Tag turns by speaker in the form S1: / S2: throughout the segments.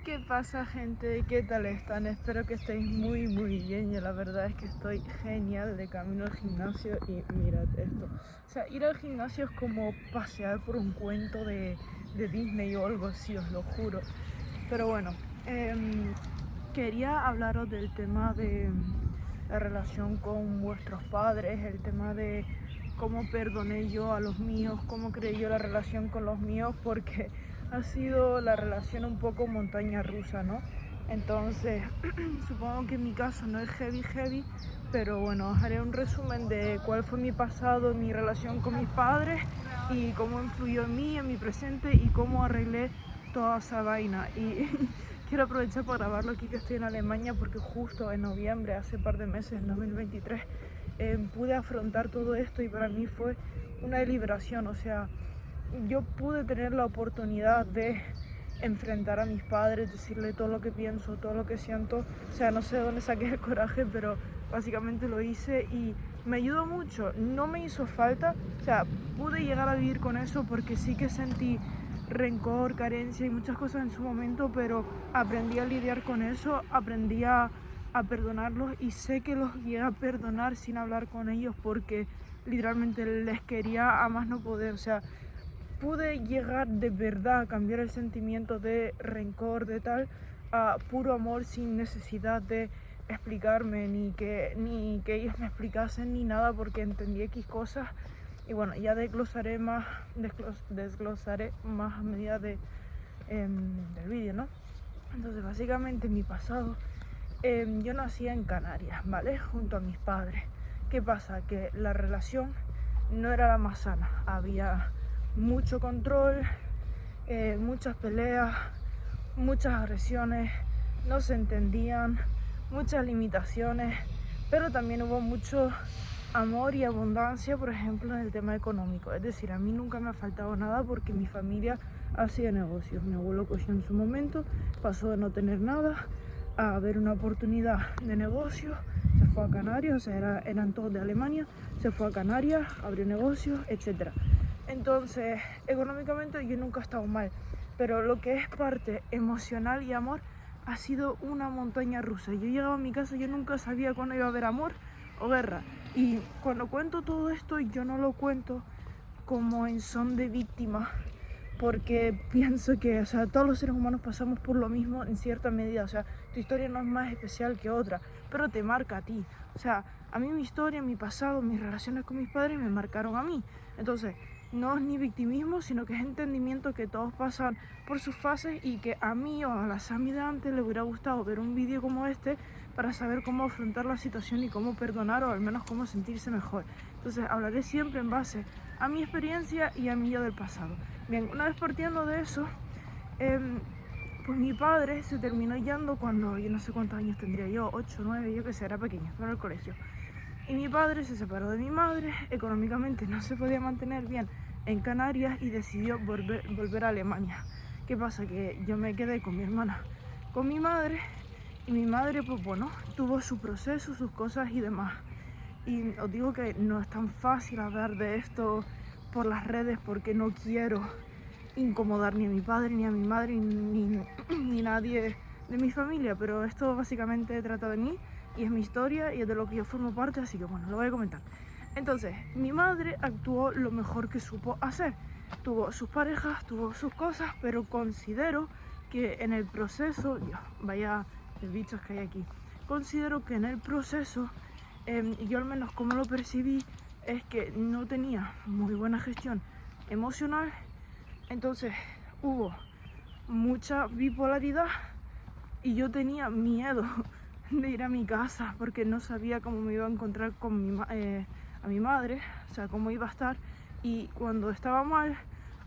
S1: ¿Qué pasa, gente? ¿Qué tal están? Espero que estéis muy bien. Yo la verdad es que estoy genial de camino al gimnasio y mirad esto. O sea, ir al gimnasio es como pasear por un cuento de Disney o algo así, os lo juro. Pero bueno, quería hablaros del tema de la relación con vuestros padres, el tema de cómo perdoné yo a los míos, cómo creé yo la relación con los míos, porque ha sido la relación un poco montaña rusa, ¿no? Entonces, supongo que en mi caso no es heavy, pero bueno, os haré un resumen de cuál fue mi pasado, mi relación con mis padres y cómo influyó en mí, en mi presente y cómo arreglé toda esa vaina. Y quiero aprovechar para grabarlo aquí que estoy en Alemania porque justo en noviembre, hace un par de meses, en 2023, pude afrontar todo esto y para mí fue una liberación. O sea, yo pude tener la oportunidad de enfrentar a mis padres, decirle todo lo que pienso, todo lo que siento. O sea, no sé de dónde saqué el coraje, pero básicamente lo hice y me ayudó mucho. No me hizo falta, o sea, pude llegar a vivir con eso porque sí que sentí rencor, carencia y muchas cosas en su momento, pero aprendí a lidiar con eso, aprendí a perdonarlos y sé que los llegué a perdonar sin hablar con ellos porque literalmente les quería a más no poder. O sea, pude llegar de verdad a cambiar el sentimiento de rencor, de tal, a puro amor sin necesidad de explicarme, ni que ellos me explicasen ni nada, porque entendí X cosas. Y bueno, ya desglosaré más a medida del vídeo, ¿no? Entonces, básicamente, mi pasado, yo nací en Canarias, ¿vale? Junto a mis padres. ¿Qué pasa? Que la relación no era la más sana. Había mucho control, muchas peleas, muchas agresiones, no se entendían, muchas limitaciones, pero también hubo mucho amor y abundancia, por ejemplo, en el tema económico. Es decir, a mí nunca me ha faltado nada porque mi familia hacía negocios. Mi abuelo cogió en su momento, pasó de no tener nada a ver una oportunidad de negocio, se fue a Canarias, o sea, eran todos de Alemania, se fue a Canarias, abrió negocios, etc. Entonces, económicamente yo nunca he estado mal, pero lo que es parte emocional y amor ha sido una montaña rusa. Yo llegaba a mi casa, yo nunca sabía cuándo iba a haber amor o guerra. Y cuando cuento todo esto, yo no lo cuento como en son de víctima, porque pienso que, o sea, todos los seres humanos pasamos por lo mismo en cierta medida. O sea, tu historia no es más especial que otra, pero te marca a ti. O sea, a mí mi historia, mi pasado, mis relaciones con mis padres me marcaron a mí. Entonces, no es ni victimismo, sino que es entendimiento que todos pasan por sus fases y que a mí o a la Sami de antes le hubiera gustado ver un vídeo como este para saber cómo afrontar la situación y cómo perdonar o al menos cómo sentirse mejor. Entonces, hablaré siempre en base a mi experiencia y a mi yo del pasado. Bien, una vez partiendo de eso, pues mi padre se terminó yendo cuando yo no sé cuántos años tendría yo, 8, 9, yo que sé, era pequeño, estaba en el colegio. Y mi padre se separó de mi madre, económicamente no se podía mantener bien en Canarias y decidió volver a Alemania. ¿Qué pasa? Que yo me quedé con mi hermana, con mi madre, y mi madre, pues bueno, tuvo su proceso, sus cosas y demás. Y os digo que no es tan fácil hablar de esto por las redes porque no quiero incomodar ni a mi padre, ni a mi madre, ni nadie de mi familia, pero esto básicamente trata de mí y es mi historia y es de lo que yo formo parte, así que bueno, lo voy a comentar. Entonces, mi madre actuó lo mejor que supo hacer. Tuvo sus parejas, tuvo sus cosas, pero considero que en el proceso, Dios, vaya bichos que hay aquí, considero que en el proceso, yo al menos como lo percibí, es que no tenía muy buena gestión emocional. Entonces hubo mucha bipolaridad y yo tenía miedo de ir a mi casa porque no sabía cómo me iba a encontrar con a mi madre, o sea, cómo iba a estar. Y cuando estaba mal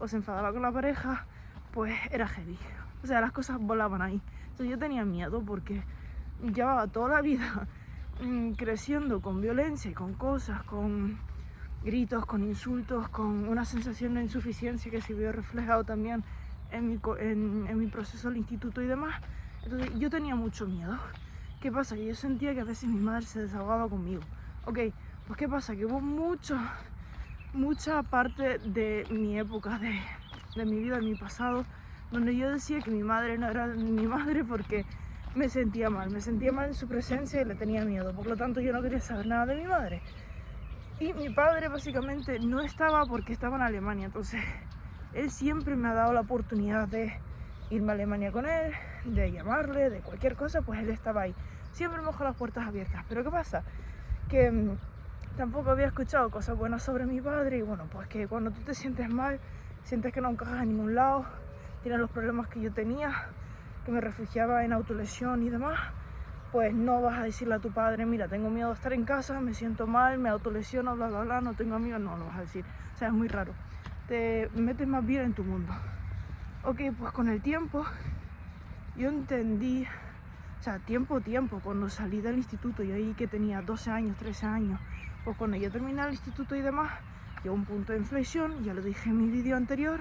S1: o se enfadaba con la pareja, pues era heavy. O sea, las cosas volaban ahí. Entonces yo tenía miedo porque llevaba toda la vida creciendo con violencia y con cosas, con gritos, con insultos, con una sensación de insuficiencia que se vio reflejado también en mi proceso al instituto y demás. Entonces yo tenía mucho miedo. ¿Qué pasa? Que yo sentía que a veces mi madre se desahogaba conmigo. Ok, pues ¿qué pasa? Que hubo mucha parte de mi época, de mi vida, de mi pasado, donde yo decía que mi madre no era mi madre porque me sentía mal en su presencia y le tenía miedo, por lo tanto yo no quería saber nada de mi madre. Y mi padre básicamente no estaba porque estaba en Alemania, entonces él siempre me ha dado la oportunidad de irme a Alemania con él, de llamarle, de cualquier cosa, pues él estaba ahí. Siempre me dejó las puertas abiertas, pero ¿qué pasa? Que tampoco había escuchado cosas buenas sobre mi padre y bueno, pues que cuando tú te sientes mal, sientes que no encajas en ningún lado, tienes los problemas que yo tenía, que me refugiaba en autolesión y demás, pues no vas a decirle a tu padre, mira, tengo miedo de estar en casa, me siento mal, me autolesiono, bla, bla, bla, no tengo amigos, no lo vas a decir. O sea, es muy raro. Te metes más bien en tu mundo. Ok, pues con el tiempo yo entendí, o sea, tiempo, cuando salí del instituto, yo ahí que tenía 12 años, 13 años, pues cuando yo terminé el instituto y demás, llegó un punto de inflexión, ya lo dije en mi vídeo anterior,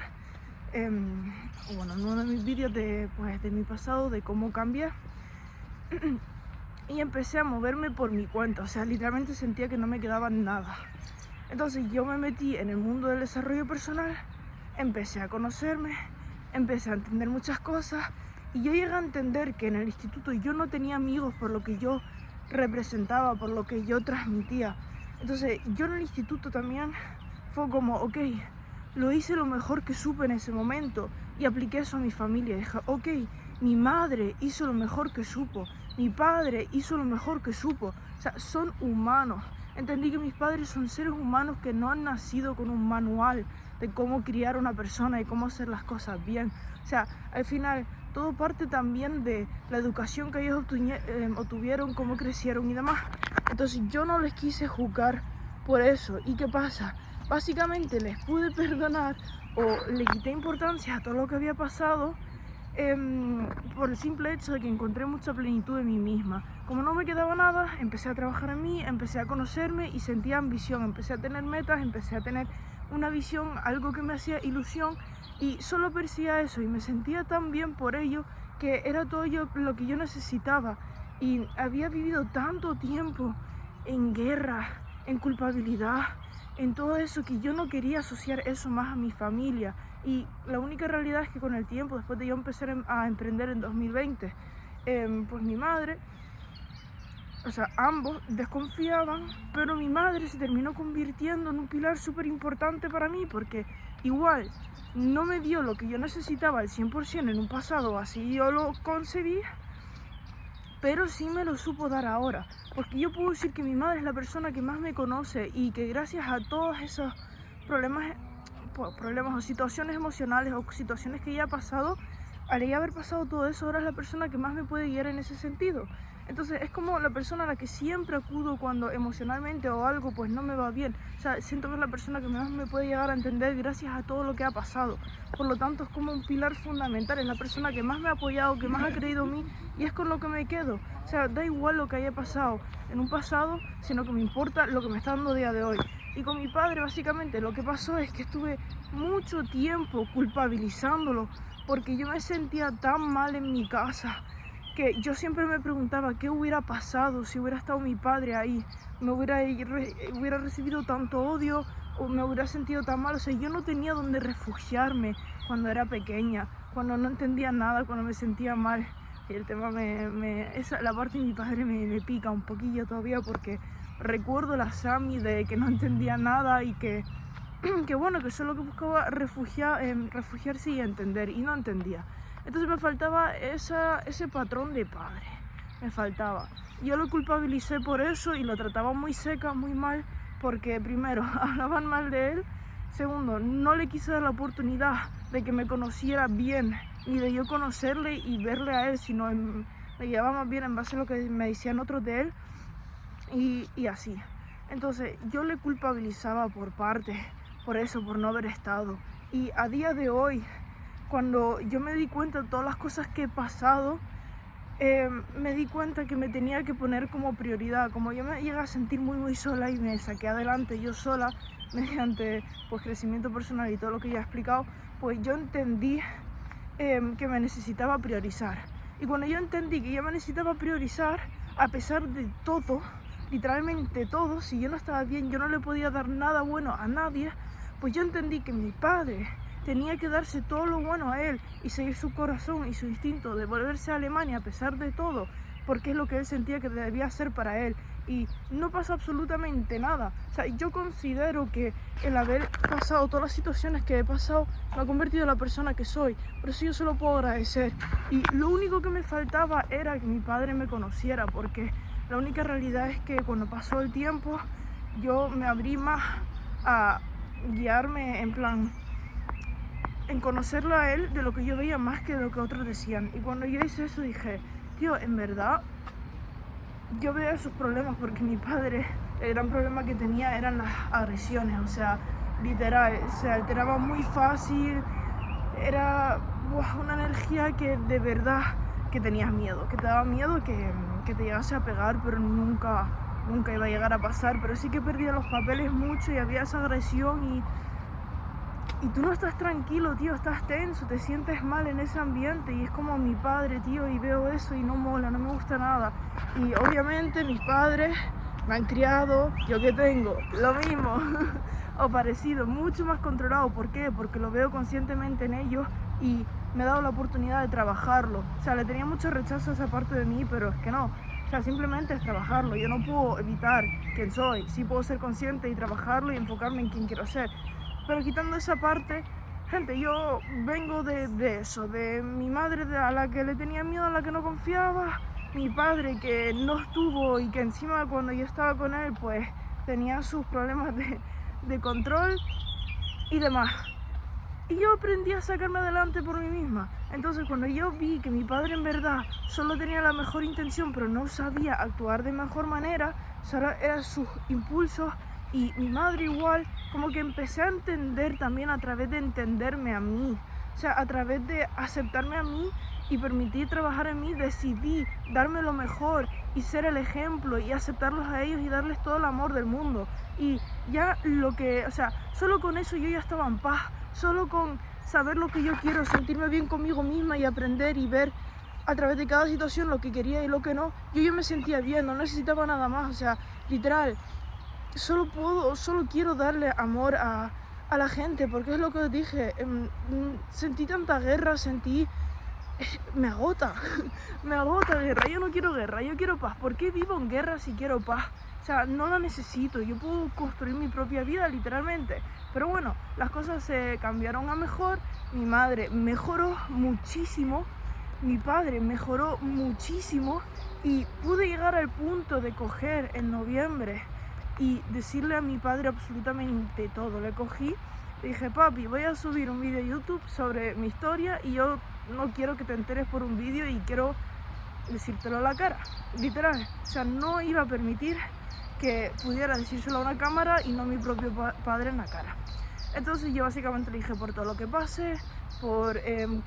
S1: bueno, en uno de mis vídeos de mi pasado, de cómo cambié, y empecé a moverme por mi cuenta, o sea, literalmente sentía que no me quedaba nada. Entonces yo me metí en el mundo del desarrollo personal, empecé a conocerme, empecé a entender muchas cosas y yo llegué a entender que en el instituto yo no tenía amigos por lo que yo representaba, por lo que yo transmitía. Entonces yo en el instituto también fue como, ok, lo hice lo mejor que supe en ese momento y apliqué eso a mi familia. Dije, ok, mi madre hizo lo mejor que supo, mi padre hizo lo mejor que supo. O sea, son humanos. Entendí que mis padres son seres humanos que no han nacido con un manual de cómo criar a una persona y cómo hacer las cosas bien. O sea, al final todo parte también de la educación que ellos obtuvieron, cómo crecieron y demás. Entonces yo no les quise juzgar por eso. ¿Y qué pasa? Básicamente les pude perdonar o le quité importancia a todo lo que había pasado por el simple hecho de que encontré mucha plenitud en mí misma. Como no me quedaba nada, empecé a trabajar en mí, empecé a conocerme y sentía ambición, empecé a tener metas, empecé a tener una visión, algo que me hacía ilusión y solo percibía eso y me sentía tan bien por ello que era todo lo que yo necesitaba. Y había vivido tanto tiempo en guerra, en culpabilidad, en todo eso, que yo no quería asociar eso más a mi familia. Y la única realidad es que con el tiempo, después de yo empezar a emprender en 2020, pues mi madre, o sea, ambos desconfiaban, pero mi madre se terminó convirtiendo en un pilar súper importante para mí, porque igual no me dio lo que yo necesitaba al 100% en un pasado, así yo lo concebí, pero sí me lo supo dar ahora, porque yo puedo decir que mi madre es la persona que más me conoce y que gracias a todos esos problemas o situaciones emocionales o situaciones que ella ha pasado, al ella haber pasado todo eso, ahora es la persona que más me puede guiar en ese sentido. Entonces es como la persona a la que siempre acudo cuando emocionalmente o algo pues no me va bien. O sea, siento que es la persona que más me puede llegar a entender gracias a todo lo que ha pasado. Por lo tanto es como un pilar fundamental, es la persona que más me ha apoyado, que más ha creído en mí y es con lo que me quedo. O sea, da igual lo que haya pasado en un pasado, sino que me importa lo que me está dando a día de hoy. Y con mi padre básicamente lo que pasó es que estuve mucho tiempo culpabilizándolo porque yo me sentía tan mal en mi casa que yo siempre me preguntaba qué hubiera pasado si hubiera estado mi padre ahí, me hubiera recibido tanto odio o me hubiera sentido tan mal. O sea, yo no tenía donde refugiarme cuando era pequeña, cuando no entendía nada, cuando me sentía mal. Y el tema la parte de mi padre me pica un poquillo todavía porque recuerdo la Sami de que no entendía nada y que bueno, que solo que buscaba refugiarse y entender, y no entendía. Entonces me faltaba ese patrón de padre, me faltaba. Yo lo culpabilicé por eso y lo trataba muy seca, muy mal, porque primero, hablaban mal de él, segundo, no le quise dar la oportunidad de que me conociera bien, ni de yo conocerle y verle a él, sino me llevaba más bien en base a lo que me decían otros de él, y así. Entonces yo le culpabilizaba por eso, por no haber estado. Y a día de hoy, cuando yo me di cuenta de todas las cosas que he pasado, me di cuenta que me tenía que poner como prioridad. Como yo me llegué a sentir muy sola y me saqué adelante yo sola mediante pues crecimiento personal y todo lo que ya he explicado, pues yo entendí que me necesitaba priorizar. Y cuando yo entendí que yo me necesitaba priorizar, a pesar de todo, literalmente todo, si yo no estaba bien, yo no le podía dar nada bueno a nadie, pues yo entendí que mi padre tenía que darse todo lo bueno a él y seguir su corazón y su instinto de volverse a Alemania a pesar de todo, porque es lo que él sentía que debía hacer para él. Y no pasa absolutamente nada. O sea, yo considero que el haber pasado todas las situaciones que he pasado me ha convertido en la persona que soy. Por eso yo se lo puedo agradecer. Y lo único que me faltaba era que mi padre me conociera, porque la única realidad es que cuando pasó el tiempo yo me abrí más a guiarme en plan en conocerlo a él de lo que yo veía más que de lo que otros decían. Y cuando yo hice eso dije, tío, en verdad yo veo sus problemas, porque mi padre, el gran problema que tenía eran las agresiones, o sea, literal, se alteraba muy fácil, era una energía que de verdad que tenías miedo, que te daba miedo que te llegase a pegar, pero nunca iba a llegar a pasar, pero sí que perdía los papeles mucho y había esa agresión y tú no estás tranquilo, tío, estás tenso, te sientes mal en ese ambiente y es como mi padre, tío, y veo eso y no mola, no me gusta nada. Y obviamente mis padres me han criado, yo que tengo lo mismo o parecido, mucho más controlado. ¿Por qué? Porque lo veo conscientemente en ellos y me he dado la oportunidad de trabajarlo. O sea, le tenía mucho rechazo a esa parte de mí, pero es que no. O sea, simplemente es trabajarlo. Yo no puedo evitar quién soy, sí puedo ser consciente y trabajarlo y enfocarme en quién quiero ser. Pero quitando esa parte, gente, yo vengo de eso, de mi madre a la que le tenía miedo, a la que no confiaba, mi padre que no estuvo y que encima cuando yo estaba con él, pues tenía sus problemas de control y demás. Y yo aprendí a sacarme adelante por mí misma. Entonces cuando yo vi que mi padre en verdad solo tenía la mejor intención, pero no sabía actuar de mejor manera, solo eran sus impulsos, y mi madre igual, como que empecé a entender también a través de entenderme a mí. O sea, a través de aceptarme a mí y permitir trabajar en mí, decidí darme lo mejor y ser el ejemplo y aceptarlos a ellos y darles todo el amor del mundo. Y ya solo con eso yo ya estaba en paz, solo con saber lo que yo quiero, sentirme bien conmigo misma y aprender y ver a través de cada situación lo que quería y lo que no, yo me sentía bien, no necesitaba nada más. O sea, literal, solo quiero darle amor a la gente, porque es lo que os dije, sentí tanta guerra, me agota, me agota guerra, yo no quiero guerra, yo quiero paz. ¿Por qué vivo en guerra si quiero paz? O sea, no la necesito, yo puedo construir mi propia vida literalmente. Pero bueno, las cosas se cambiaron a mejor, mi madre mejoró muchísimo, mi padre mejoró muchísimo y pude llegar al punto de coger en noviembre y decirle a mi padre absolutamente todo. Le cogí, le dije, papi, voy a subir un vídeo a YouTube sobre mi historia y yo no quiero que te enteres por un vídeo y quiero decírtelo a la cara, literal. O sea, no iba a permitir que pudiera decírselo a una cámara y no a mi propio padre en la cara. Entonces yo básicamente le dije por todo lo que pasé, por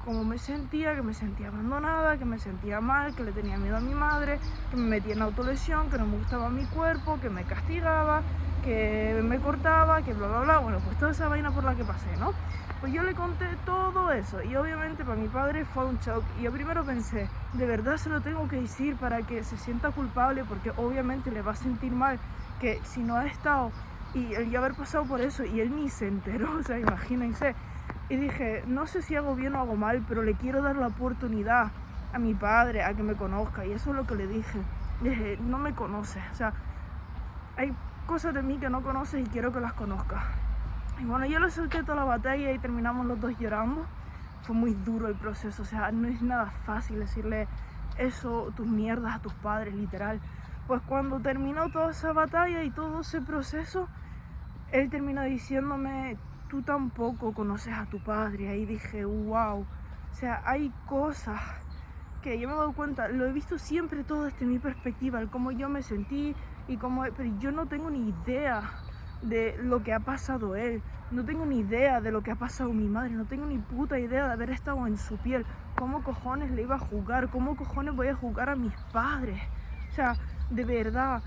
S1: cómo me sentía, que me sentía abandonada, que me sentía mal, que le tenía miedo a mi madre, que me metía en autolesión, que no me gustaba mi cuerpo, que me castigaba, que me cortaba, que bla bla bla. Bueno, pues toda esa vaina por la que pasé, ¿no? Pues yo le conté todo eso y obviamente para mi padre fue un shock. Y yo primero pensé, de verdad se lo tengo que decir para que se sienta culpable, porque obviamente le va a sentir mal que si no ha estado y el ya haber pasado por eso y él ni se enteró, o sea, imagínense. Y dije, no sé si hago bien o hago mal, pero le quiero dar la oportunidad a mi padre a que me conozca. Y eso es lo que le dije. Dije, no me conoces, o sea, hay cosas de mí que no conoces y quiero que las conozcas. Y bueno, yo le solté toda la batalla y terminamos los dos llorando. Fue muy duro el proceso, o sea, no es nada fácil decirle eso, tus mierdas a tus padres, literal. Pues cuando terminó toda esa batalla y todo ese proceso, él terminó diciéndome, tú tampoco conoces a tu padre. Ahí dije, wow, o sea, hay cosas que yo me he dado cuenta, lo he visto siempre todo desde mi perspectiva, el cómo yo me sentí y cómo, pero yo no tengo ni idea de lo que ha pasado él, no tengo ni idea de lo que ha pasado mi madre, no tengo ni puta idea de haber estado en su piel, cómo cojones le iba a juzgar, cómo cojones voy a juzgar a mis padres. O sea, de verdad,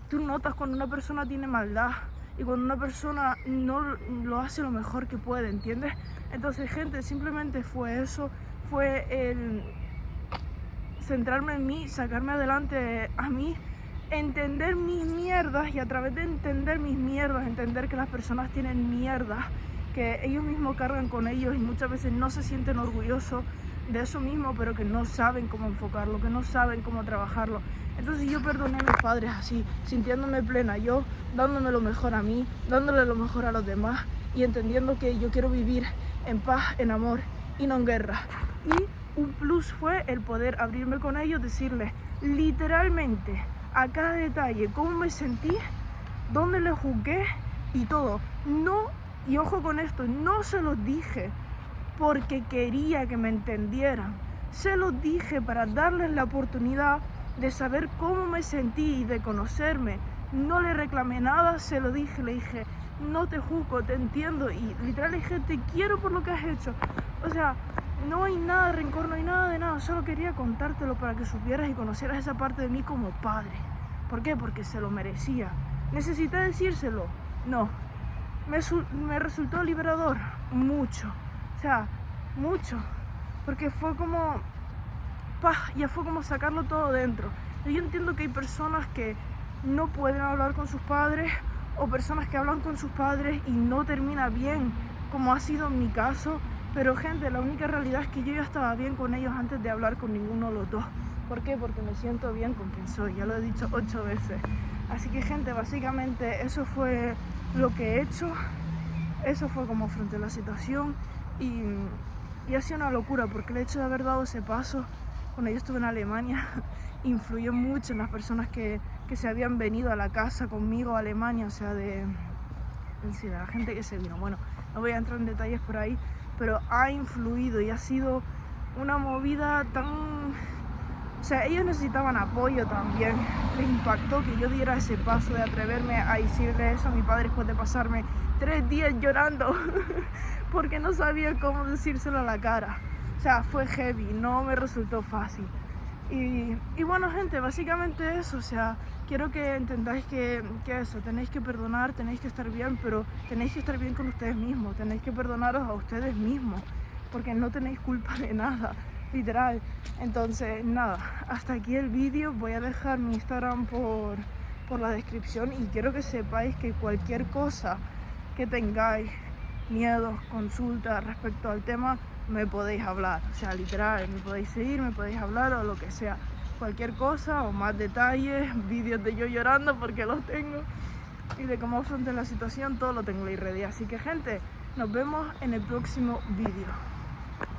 S1: tú notas cuando una persona tiene maldad y cuando una persona no lo hace lo mejor que puede, ¿entiendes? Entonces, gente, simplemente fue eso, fue el centrarme en mí, sacarme adelante a mí, entender mis mierdas y a través de entender mis mierdas, entender que las personas tienen mierdas que ellos mismos cargan con ellos y muchas veces no se sienten orgullosos de eso mismo, pero que no saben cómo enfocarlo, que no saben cómo trabajarlo. Entonces yo perdoné a mis padres así, sintiéndome plena yo, dándome lo mejor a mí, dándole lo mejor a los demás y entendiendo que yo quiero vivir en paz, en amor y no en guerra. Y un plus fue el poder abrirme con ellos, decirles literalmente a cada detalle cómo me sentí, dónde les juzgué y todo. No, y ojo con esto, no se los dije porque quería que me entendieran. Se los dije para darles la oportunidad de saber cómo me sentí y de conocerme. No le reclamé nada, se lo dije, le dije, no te juzgo, te entiendo. Y literal le dije, te quiero por lo que has hecho. O sea, no hay nada de rencor, no hay nada de nada. Solo quería contártelo para que supieras y conocieras esa parte de mí como padre. ¿Por qué? Porque se lo merecía. ¿Necesité decírselo? No. Me resultó liberador, mucho. O sea, mucho, porque fue como, ya fue como sacarlo todo dentro. Yo entiendo que hay personas que no pueden hablar con sus padres o personas que hablan con sus padres y no termina bien, como ha sido en mi caso. Pero gente, la única realidad es que yo ya estaba bien con ellos antes de hablar con ninguno de los dos. ¿Por qué? Porque me siento bien con quien soy, ya lo he dicho 8 veces. Así que gente, básicamente eso fue lo que he hecho. Eso fue como afronté la situación. Y ha sido una locura porque el hecho de haber dado ese paso cuando yo estuve en Alemania influyó mucho en las personas que se habían venido a la casa conmigo a Alemania, o sea, de la gente que se vino. Bueno, no voy a entrar en detalles por ahí, pero ha influido y ha sido una movida tan... O sea, ellos necesitaban apoyo también. Les impactó que yo diera ese paso de atreverme a decirle eso a mi padre después de pasarme 3 días llorando porque no sabía cómo decírselo a la cara. O sea, fue heavy, no me resultó fácil. Y bueno, gente, básicamente eso. O sea, quiero que entendáis que eso, tenéis que perdonar, tenéis que estar bien, pero tenéis que estar bien con ustedes mismos, tenéis que perdonaros a ustedes mismos, porque no tenéis culpa de nada, literal. Entonces, nada, hasta aquí el vídeo. Voy a dejar mi Instagram por la descripción y quiero que sepáis que cualquier cosa que tengáis, miedos, consultas respecto al tema, me podéis hablar. O sea, literal, me podéis seguir, me podéis hablar o lo que sea. Cualquier cosa o más detalles, vídeos de yo llorando porque los tengo y de cómo afronté la situación, todo lo tengo ahí ready. Así que gente, nos vemos en el próximo vídeo.